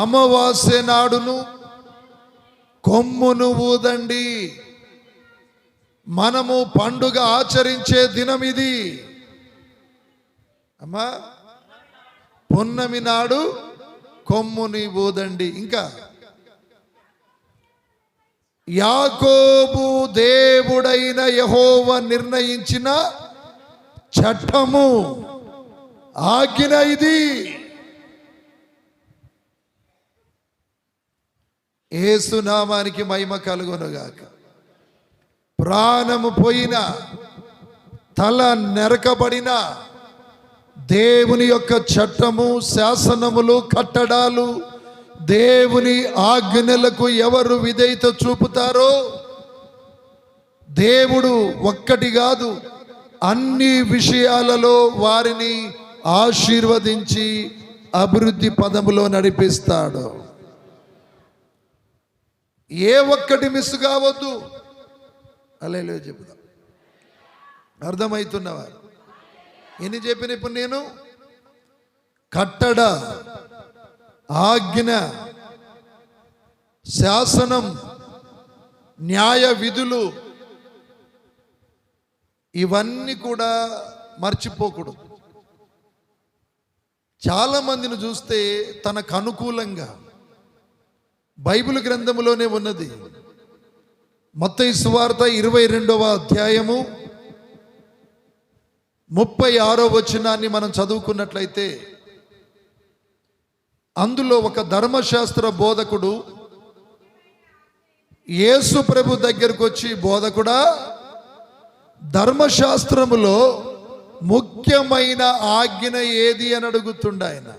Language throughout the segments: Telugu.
అమావాస్య నాడును కొమ్మును ఊదండి. మనము పండుగ ఆచరించే దినం ఇది. అమ్మా, పున్నమి నాడు కొమ్ముని ఊదండి. ఇంకా యాకోబు దేవుడైన యెహోవా నిర్ణయించిన చట్టము, ఆజ్ఞ ఇది. యేసు నామానికి మహిమ కలుగునుగాక. ప్రాణము పోయిన, తల నెరకబడిన దేవుని యొక్క చట్టము, శాసనములు, కట్టడాలు, దేవుని ఆజ్ఞలకు ఎవరు విధేయత చూపుతారో దేవుడు ఒక్కటి కాదు అన్ని విషయాలలో వారిని ఆశీర్వదించి అభివృద్ధి పదములో నడిపిస్తాడు. ఏ ఒక్కటి మిస్ కావద్దు. హల్లెలూయా చెబుదాం. అర్థమవుతున్నవారు ఎన్ని చెప్పిన ఇప్పుడు నేను? కట్టడ, ఆజ్ఞ, శాసనం, న్యాయ విధులు, ఇవన్నీ కూడా మర్చిపోకూడదు. చాలా మందిని చూస్తే తనకు అనుకూలంగా బైబిల్ గ్రంథములోనే ఉన్నది. మత్తయి సువార్త 22వ అధ్యాయము 36వ వచనాన్ని మనం చదువుకున్నట్లయితే, అందులో ఒక ధర్మశాస్త్ర బోధకుడు యేసు ప్రభు దగ్గరకు వచ్చి, బోధకుడా, ధర్మశాస్త్రములో ముఖ్యమైన ఆజ్ఞ ఏది అని అడుగుతుండ ఆయన.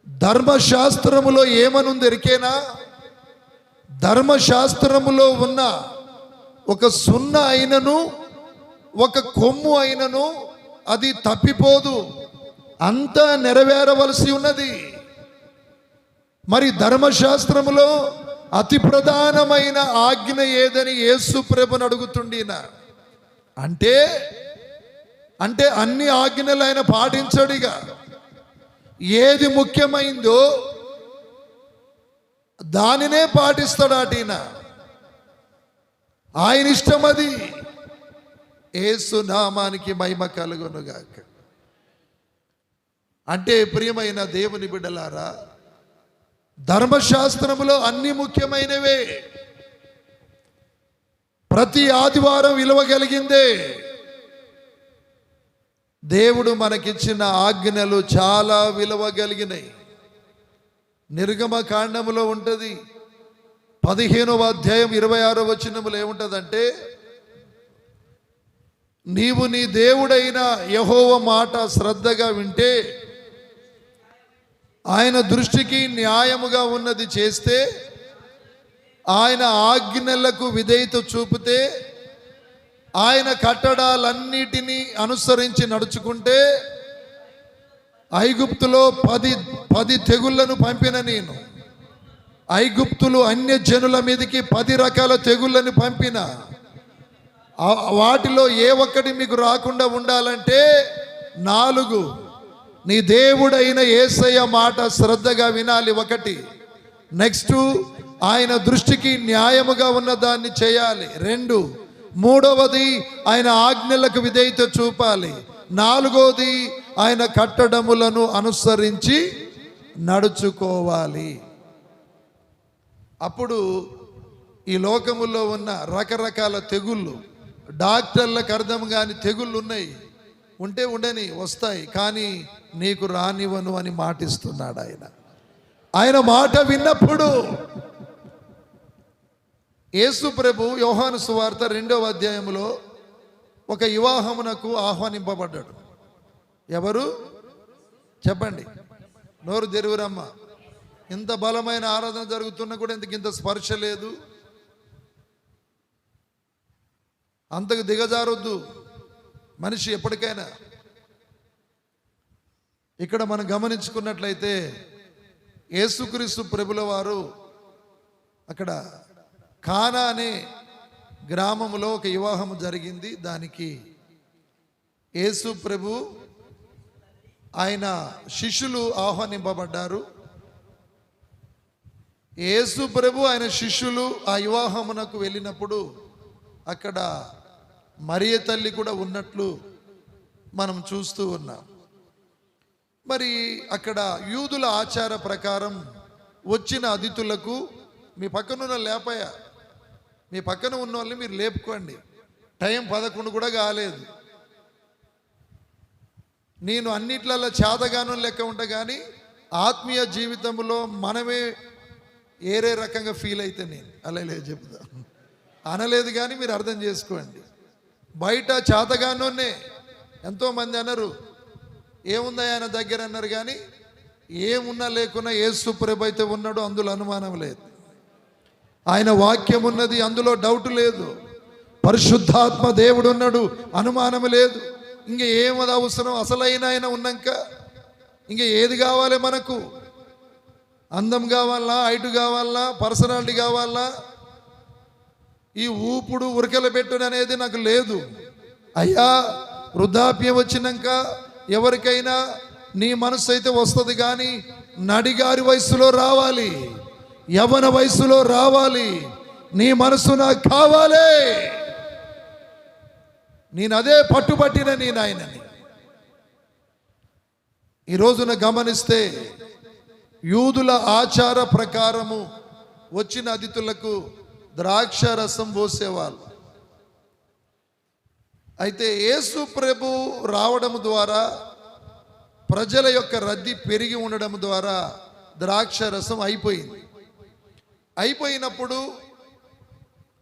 ధర్మశాస్త్రములో ఏమనుంది ఎరికేనా? ధర్మశాస్త్రములో ఉన్న ఒక సున్న అయినను, ఒక కొమ్ము అయినను అది తప్పిపోదు, అంతా నెరవేరవలసి ఉన్నది. మరి ధర్మశాస్త్రములో అతి ప్రధానమైన ఆజ్ఞ ఏదని యేసు ప్రభుని అడుగుతుండిన. అంటే అంటే అన్ని ఆజ్ఞలు ఆయన పాటించడిగా. ఏది ముఖ్యమైందో దానినే పాటిస్తాడాటిన. ఆయన ఇష్టం అది. యేసు నామానికి మహిమ కలుగునుగాక. అంటే ప్రియమైన దేవుని బిడ్డలారా, ధర్మశాస్త్రములో అన్ని ముఖ్యమైనవే. ప్రతి ఆదివారం విలువ కలిగిందే. దేవుడు మనకిచ్చిన ఆజ్ఞలు చాలా విలువ కలిగినాయి. నిర్గమ కాండములో ఉంటుంది 15వ అధ్యాయం 26వ వచనములో ఏముంటుందంటే, నీవు నీ దేవుడైన యెహోవా మాట శ్రద్ధగా వింటే, ఆయన దృష్టికి న్యాయముగా ఉన్నది చేస్తే, ఆయన ఆజ్ఞలకు విధేయత చూపితే, ఆయన కట్టడాలన్నిటినీ అనుసరించి నడుచుకుంటే, ఐగుప్తులో 10 తెగుళ్లను పంపిన నేను. ఐగుప్తులు అన్య జనుల మీదకి 10 రకాల తెగుళ్లను పంపిన. వాటిలో ఏ ఒక్కటి మీకు రాకుండా ఉండాలంటే 4, నీ దేవుడైన యేసయ్య మాట శ్రద్ధగా వినాలి 1. నెక్స్ట్, ఆయన దృష్టికి న్యాయముగా ఉన్న దాన్ని చేయాలి 2. 3వది, ఆయన ఆజ్ఞలకు విధేయత చూపాలి. 4వది, ఆయన కట్టడములను అనుసరించి నడుచుకోవాలి. అప్పుడు ఈ లోకములో ఉన్న రకరకాల తెగుళ్ళు, డాక్టర్లకు అర్థం కాని తెగుళ్ళు ఉన్నాయి. ఉంటే ఉండని, వస్తాయి, కానీ నీకు రానివ్వను అని మాటిస్తున్నాడు ఆయన. ఆయన మాట విన్నప్పుడు యేసు ప్రభు యోహాను సువార్త 2వ అధ్యాయంలో ఒక వివాహమునకు ఆహ్వానింపబడ్డాడు. ఎవరు చెప్పండి? నోరు తెరువురమ్మ. ఇంత బలమైన ఆరాధన జరుగుతున్నా కూడా ఇంత స్పర్శ లేదు. అంతకు దిగజారొద్దు మనిషి ఎప్పటికైనా. ఇక్కడ మనం గమనించుకున్నట్లయితే యేసుక్రీస్తు ప్రభుల వారు అక్కడ కానా అనే గ్రామంలో ఒక వివాహం జరిగింది. దానికి యేసు ప్రభు ఆయన శిష్యులు ఆహ్వానింపబడ్డారు. యేసు ప్రభు ఆయన శిష్యులు ఆ వివాహమునకు వెళ్ళినప్పుడు అక్కడ మరియ తల్లి కూడా ఉన్నట్లు మనం చూస్తూ ఉన్నాం. మరి అక్కడ యూదుల ఆచార ప్రకారం వచ్చిన అతిథులకు, మీ పక్కనున్న లేపయ్య, మీ పక్కన ఉన్న వాళ్ళని మీరు లేపుకోండి, టైం 11 కూడా కాలేదు, నేను అన్నిట్లలో చేతగాను లెక్క ఉంటా, కానీ ఆత్మీయ జీవితంలో మనమే ఏరే రకంగా ఫీల్ అయితే నేను అలా లేదు చెప్తా అనలేదు, కానీ మీరు అర్థం చేసుకోండి. బయట చేతగానోనే ఎంతోమంది అన్నారు, ఏముందా ఆయన దగ్గర అన్నారు, కానీ ఏమున్నా లేకున్నా యేసు ప్రభు అయితే ఉన్నాడు, అందులో అనుమానం లేదు. ఆయన వాక్యం ఉన్నది, అందులో డౌట్ లేదు. పరిశుద్ధాత్మ దేవుడు ఉన్నాడు, అనుమానం లేదు. ఇంక ఏమది అవసరం? అసలైన ఆయన ఉన్నాక ఇంక ఏది కావాలి మనకు? అందం కావాలా, హైట్ కావాలా, పర్సనాలిటీ కావాలా? ఈ ఊపుడు ఉరకలు పెట్టుడు అనేది నాకు లేదు. అయ్యా, వృద్ధాప్యం వచ్చినాక ఎవరికైనా నీ మనసు అయితే వస్తుంది, కానీ నడిగారి వయసులో రావాలి, యవ్వన వయసులో రావాలి. నీ మనసు నాకు కావాలి. నేను అదే పట్టుబట్టిన నేను ఆయనని. ఈ రోజున గమనిస్తే యూదుల ఆచార ప్రకారము వచ్చిన అతిథులకు ద్రాక్ష రసం పోసేవాళ్ళు. అయితే యేసు ప్రభు రావడం ద్వారా, ప్రజల యొక్క రద్దీ పెరిగి ఉండడం ద్వారా ద్రాక్ష రసం అయిపోయింది. అయిపోయినప్పుడు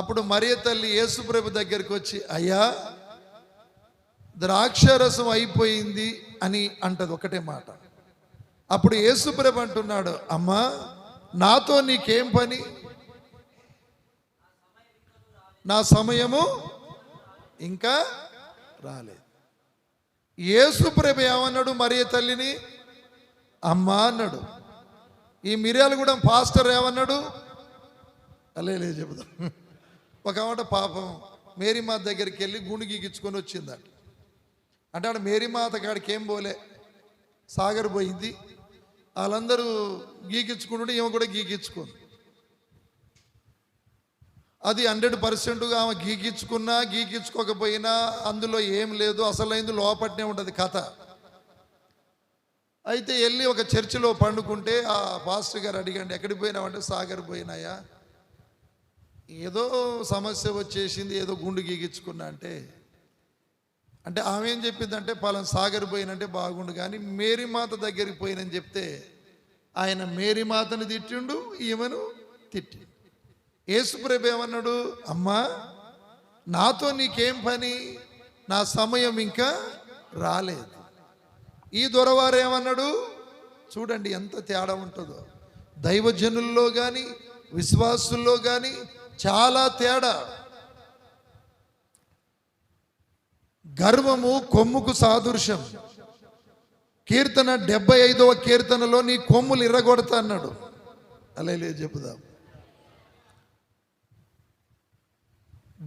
అప్పుడు మరియ తల్లి యేసు ప్రభు దగ్గరికి వచ్చి, అయ్యా, ద్రాక్ష రసం అయిపోయింది అని అంటది, ఒకటే మాట. అప్పుడు యేసు ప్రభు అంటున్నాడు, అమ్మా, నాతో నీకేం పని? నా సమయము ఇంకా రాలేదు. యేసు ప్రభు ఏమన్నాడు? మరియ తల్లిని అమ్మా అన్నాడు. ఈ మిర్యాలగూడెం పాస్టర్ ఏమన్నాడు? అలే చెబుదాం. ఒక మాట పాపం మేరీమాత దగ్గరికి వెళ్ళి గుండు గీకించుకొని వచ్చిందట. అంటే ఆడ మేరీమాత కాడికి ఏం పోలే, సాగర్ పోయింది. వాళ్ళందరూ గీకించుకుంటుంటే ఈమె కూడా గీకించుకుంది. అది 100% ఆమె గీకించుకున్నా గీకించుకోకపోయినా అందులో ఏం లేదు, అసలైంది లోపట్నే ఉంటుంది కథ. అయితే వెళ్ళి ఒక చర్చిలో పండుకుంటే ఆ పాస్టర్ గారు అడిగండి, ఎక్కడికి పోయినావంటే సాగర్ పోయినాయా, ఏదో సమస్య వచ్చేసింది, ఏదో గుండు గీకించుకున్నా అంటే ఆమె ఏం చెప్పిందంటే, పలానా సాగర్ పోయినంటే బాగుండు, కానీ మేరీమాత దగ్గరికి పోయినని చెప్తే ఆయన మేరీమాతను తిట్టిండు, ఈమెను తిట్టి. యేసు ప్రభు ఏమన్నాడు? అమ్మా, నాతో నీకేం పని? నా సమయం ఇంకా రాలేదు. ఈ దొరవారు ఏమన్నాడు? చూడండి ఎంత తేడా ఉంటుందో. దైవజనుల్లో కానీ విశ్వాసుల్లో కానీ చాలా తేడా. గర్వము కొమ్ముకు సాదృశ్యం. కీర్తన 75వ కీర్తనలో నీ కొమ్ములు ఇర్రగొడతా అన్నాడు. అలా చెబుదాం.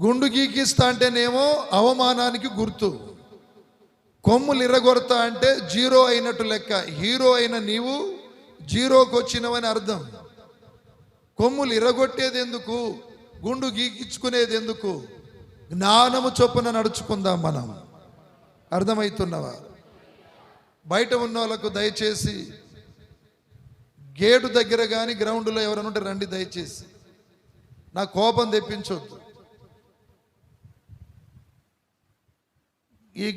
గుండు గీకిస్తా అంటేనేమో అవమానానికి గుర్తు, కొమ్ములు ఇర్రగొడతా అంటే జీరో అయినట్టు లెక్క. హీరో అయిన నీవు జీరోకి వచ్చినవని అర్థం. కొమ్ములు ఇర్రగొట్టేది ఎందుకు? గుండు గీకించుకునేది ఎందుకు? జ్ఞానము చొప్పున నడుచుకుందాం మనం. అర్థమవుతున్నవా? బయట ఉన్న వాళ్ళకు దయచేసి గేటు దగ్గర కానీ గ్రౌండ్లో ఎవరైనా ఉంటే రండి దయచేసి. నా కోపం తెప్పించొద్దు. ఈ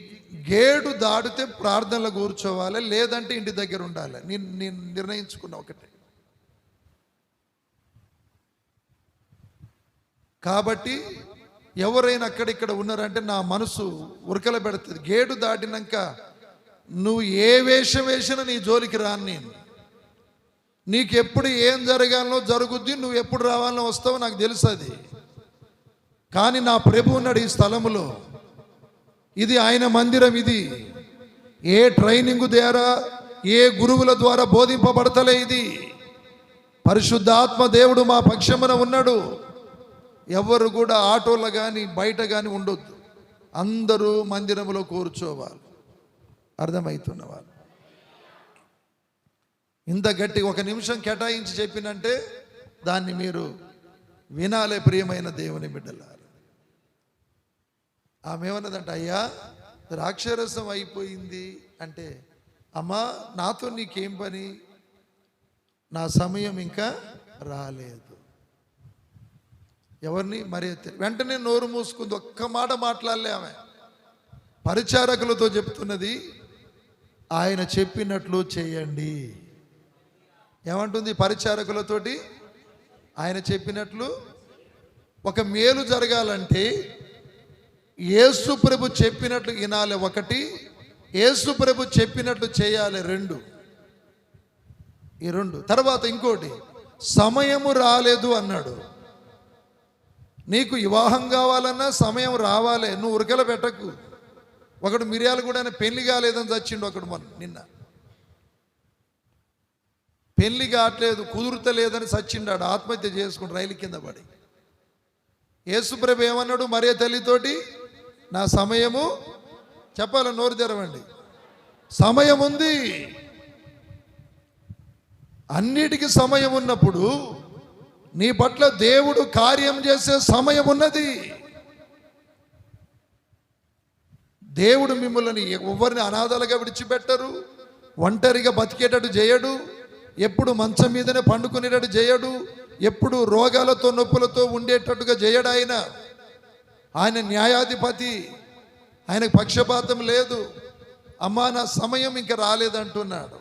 గేటు దాటితే ప్రార్థనలు కూర్చోవాలి, లేదంటే ఇంటి దగ్గర ఉండాలి. నేను నిర్ణయించుకున్న ఒకటే. కాబట్టి ఎవరైనా అక్కడిక్కడ ఉన్నారంటే నా మనసు ఉరకల పెడుతుంది. గేటు దాటినాక నువ్వు ఏ వేషం వేసినా నీ జోలికి రాను నేను. నీకు ఎప్పుడు ఏం జరగాలనో జరుగుద్ది, నువ్వు ఎప్పుడు రావాలనో వస్తావో నాకు తెలుసు అది. కానీ నా ప్రభు ఉన్నాడు ఈ స్థలములో. ఇది ఆయన మందిరం. ఇది ఏ ట్రైనింగ్ ద్వారా, ఏ గురువుల ద్వారా బోధింపబడతలే. ఇది పరిశుద్ధాత్మ దేవుడు మా పక్షమున ఉన్నాడు. ఎవరు కూడా ఆటోలో కానీ బయట కానీ ఉండొద్దు. అందరూ మందిరంలో కూర్చోవాలి. అర్థమవుతున్నవాళ్ళు ఇంత గట్టి 1 నిమిషం కేటాయించి చెప్పినంటే దాన్ని మీరు వినాలే ప్రియమైన దేవుని బిడ్డలారా. ఆమె ఏమన్నదంట, అయ్యా ద్రాక్షరసం అయిపోయింది అంటే, అమ్మా నాతో నీకేం పని, నా సమయం ఇంకా రాలేదు. ఎవరిని మరి వెంటనే నోరు మూసుకుంది, ఒక్క మాట మాట్లాడలే ఆమె. పరిచారకులతో చెప్తున్నది, ఆయన చెప్పినట్లు చేయండి. ఏమంటుంది పరిచారకులతోటి? ఆయన చెప్పినట్లు. ఒక మేలు జరగాలంటే యేసు ప్రభు చెప్పినట్లు వినాలి ఒకటి, యేసు ప్రభు చెప్పినట్లు చేయాలి రెండు. ఈ రెండు. తర్వాత ఇంకోటి, సమయము రాలేదు అన్నాడు. నీకు వివాహం కావాలన్నా సమయం రావాలి, నువ్వు ఉరకల పెట్టకు. ఒకడు మిరియాలు కూడా పెళ్లి కాలేదని చచ్చిండు ఒకడు నిన్న. పెళ్లి కావట్లేదు, కుదురుతలేదని చచ్చిండాడు, ఆత్మహత్య చేసుకుంటూ రైలు కింద పడి. యేసుప్రభు ఏమన్నాడు మరియ తల్లితోటి? నా సమయము, చెప్పాల నోరు తెరవండి, సమయం ఉంది. అన్నిటికీ సమయం ఉన్నప్పుడు నీ పట్ల దేవుడు కార్యం చేసే సమయం ఉన్నది. దేవుడు మిమ్మల్ని ఎవరిని అనాథలుగా విడిచిపెట్టరు, ఒంటరిగా బతికేటట్టు చేయడు, ఎప్పుడు మంచం మీదనే పండుకునేటట్టు చేయడు, ఎప్పుడు రోగాలతో నొప్పులతో ఉండేటట్టుగా చేయడు. ఆయన న్యాయాధిపతి, ఆయనకు పక్షపాతం లేదు. అమ్మా నా సమయం ఇంకా రాలేదంటున్నాడు.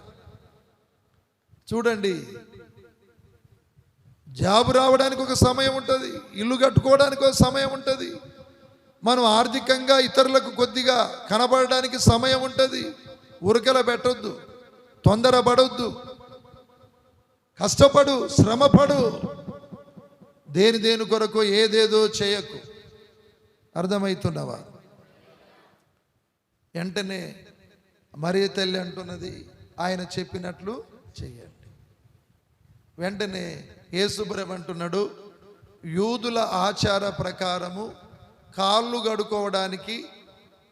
చూడండి, జాబు రావడానికి ఒక సమయం ఉంటుంది, ఇల్లు కట్టుకోవడానికి ఒక సమయం ఉంటుంది, మనం ఆర్థికంగా ఇతరులకు కొద్దిగా కనబడడానికి సమయం ఉంటుంది. ఉరకల పెట్టొద్దు, తొందరపడొద్దు, కష్టపడు, శ్రమపడు, దేని కొరకు ఏదేదో చేయకు. అర్థమవుతున్నవా? వెంటనే మరియ తల్లి అంటున్నది, ఆయన చెప్పినట్లు చెయ్యండి. వెంటనే యేసుప్రభు అంటున్నాడు, యూదుల ఆచార ప్రకారము కాళ్ళు కడుక్కోవడానికి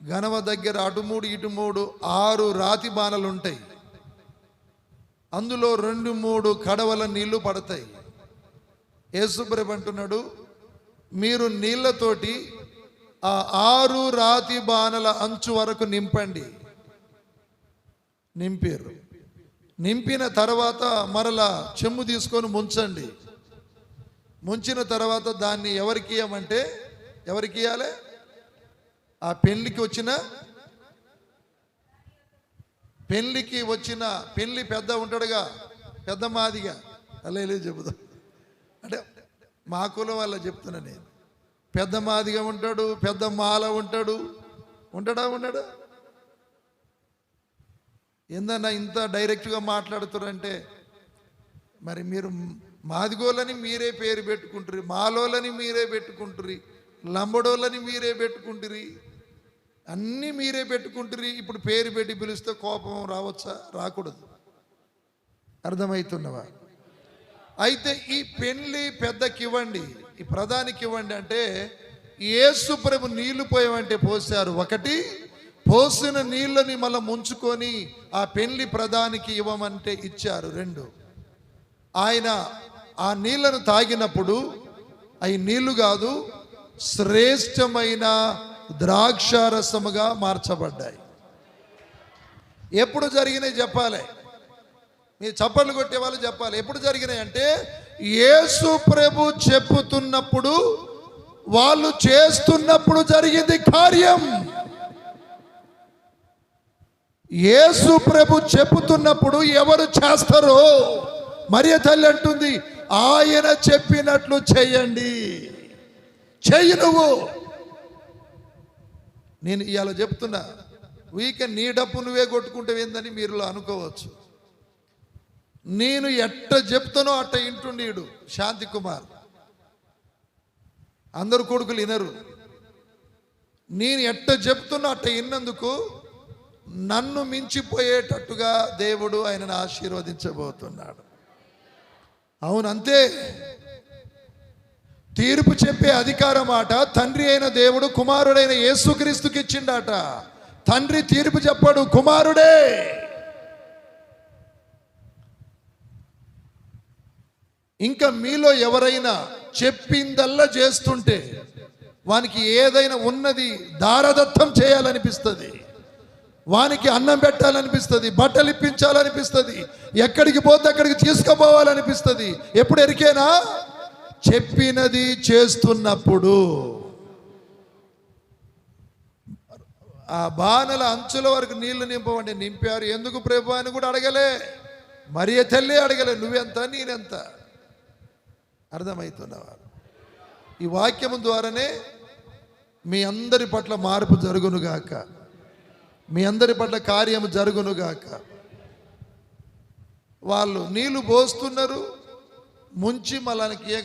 గనవ దగ్గర అటు 3 ఇటు 3 6 రాతి బాణలు ఉంటాయి. అందులో 2-3 కడవల నీళ్లు పడతాయి. యేసుప్రభు అంటున్నాడు, మీరు నీళ్లతోటి ఆ 6 రాతి బాణల అంచు వరకు నింపండి. నింపారు. నింపిన తర్వాత మరలా చెమ్ము తీసుకొని ముంచండి. ముంచిన తర్వాత దాన్ని ఎవరికి ఇవ్వమంటే, ఎవరికి ఇవ్వాలి? ఆ పెళ్ళికి వచ్చిన పెళ్ళి పెద్ద ఉంటాడుగా, పెద్ద మాదిగా, అలా చెబుదాం అంటే మా కులం వల్ల చెప్తున్నా నేను. పెద్ద మాదిగా ఉంటాడు, పెద్ద మాల ఉంటాడు. ఉండడా? ఏందన్నా ఇంత డైరెక్ట్గా మాట్లాడుతారంటే, మరి మీరు మాదిగోళ్ళని మీరే పేరు పెట్టుకుంటారు, మాలోళ్ళని మీరే పెట్టుకుంటారు, లంబడోళ్ళని మీరే పెట్టుకుంటారు, అన్నీ మీరే పెట్టుకుంటారు. ఇప్పుడు పేరు పెట్టి పిలిస్తే కోపం రావచ్చా? రాకూడదు. అర్థమవుతున్నవా? అయితే ఈ పెళ్ళి పెద్దకి ఇవ్వండి, ఈ ప్రధానికి ఇవ్వండి అంటే, యేసు ప్రభు నీళ్లు పోయమంటే పోసారు ఒకటి, పోసిన నీళ్ళని మళ్ళీ ముంచుకొని ఆ పెళ్లి ప్రధానికి ఇవ్వమంటే ఇచ్చారు 2. ఆయన ఆ నీళ్లను తాగినప్పుడు అవి నీళ్లు కాదు, శ్రేష్టమైన ద్రాక్షారసముగా మార్చబడ్డాయి. ఎప్పుడు జరిగినాయి చెప్పాలి, మీరు చప్పట్లు కొట్టే వాళ్ళు చెప్పాలి. ఎప్పుడు జరిగినాయి అంటే, యేసు ప్రభు చెప్పుతున్నప్పుడు, వాళ్ళు చేస్తున్నప్పుడు జరిగింది కార్యం. యేసు ప్రభు చెప్పుతున్నప్పుడు ఎవరు చేస్తారో మరియ తల్లి అంటుంది, ఆయన చెప్పినట్లు చెయ్యండి. చెయ్యి నువ్వు. నేను ఇవాళ చెప్తున్నా, నీ డప్పు నువ్వే కొట్టుకుంటే ఏందని మీరు అనుకోవచ్చు. నేను ఎట్ట చెప్తానో అట్ట ఇంటుండీడు శాంతి కుమార్. అందరు కొడుకులు వినరు. నేను ఎట్ట చెప్తున్నా అట్ట విన్నందుకు నన్ను మించిపోయేటట్టుగా దేవుడు ఆయనను ఆశీర్వదించబోతున్నాడు. అవునంతే. తీర్పు చెప్పే అధికారం ఆట తండ్రి అయిన దేవుడు కుమారుడైన యేసుక్రీస్తుకి ఇచ్చిండాట. తండ్రి తీర్పు చెప్పాడు, కుమారుడే. ఇంకా మీలో ఎవరైనా చెప్పిందల్లా చేస్తుంటే వానికి ఏదైనా ఉన్నది దారదత్తం చేయాలనిపిస్తుంది, వానికి అన్నం పెట్టాలనిపిస్తుంది, బట్టలు ఇప్పించాలనిపిస్తుంది, ఎక్కడికి పోతే అక్కడికి తీసుకుపోవాలనిపిస్తుంది. ఎప్పుడు ఎరికేనా? చెప్పినది చేస్తున్నప్పుడు. ఆ బాణల అంచుల వరకు నీళ్లు నింపమంటే నింపారు. ఎందుకు ప్రభు అని కూడా అడగలే, మరియ తల్లి అడగలే, నువ్వెంత నేనెంత. అర్థమవుతున్నవారు? ఈ వాక్యము ద్వారానే మీ అందరి పట్ల మార్పు జరుగునుగాక, మీ అందరి పట్ల కార్యము జరుగునుగాక. వాళ్ళు నీళ్లు పోస్తున్నారు, ముంచి మళ్ళీ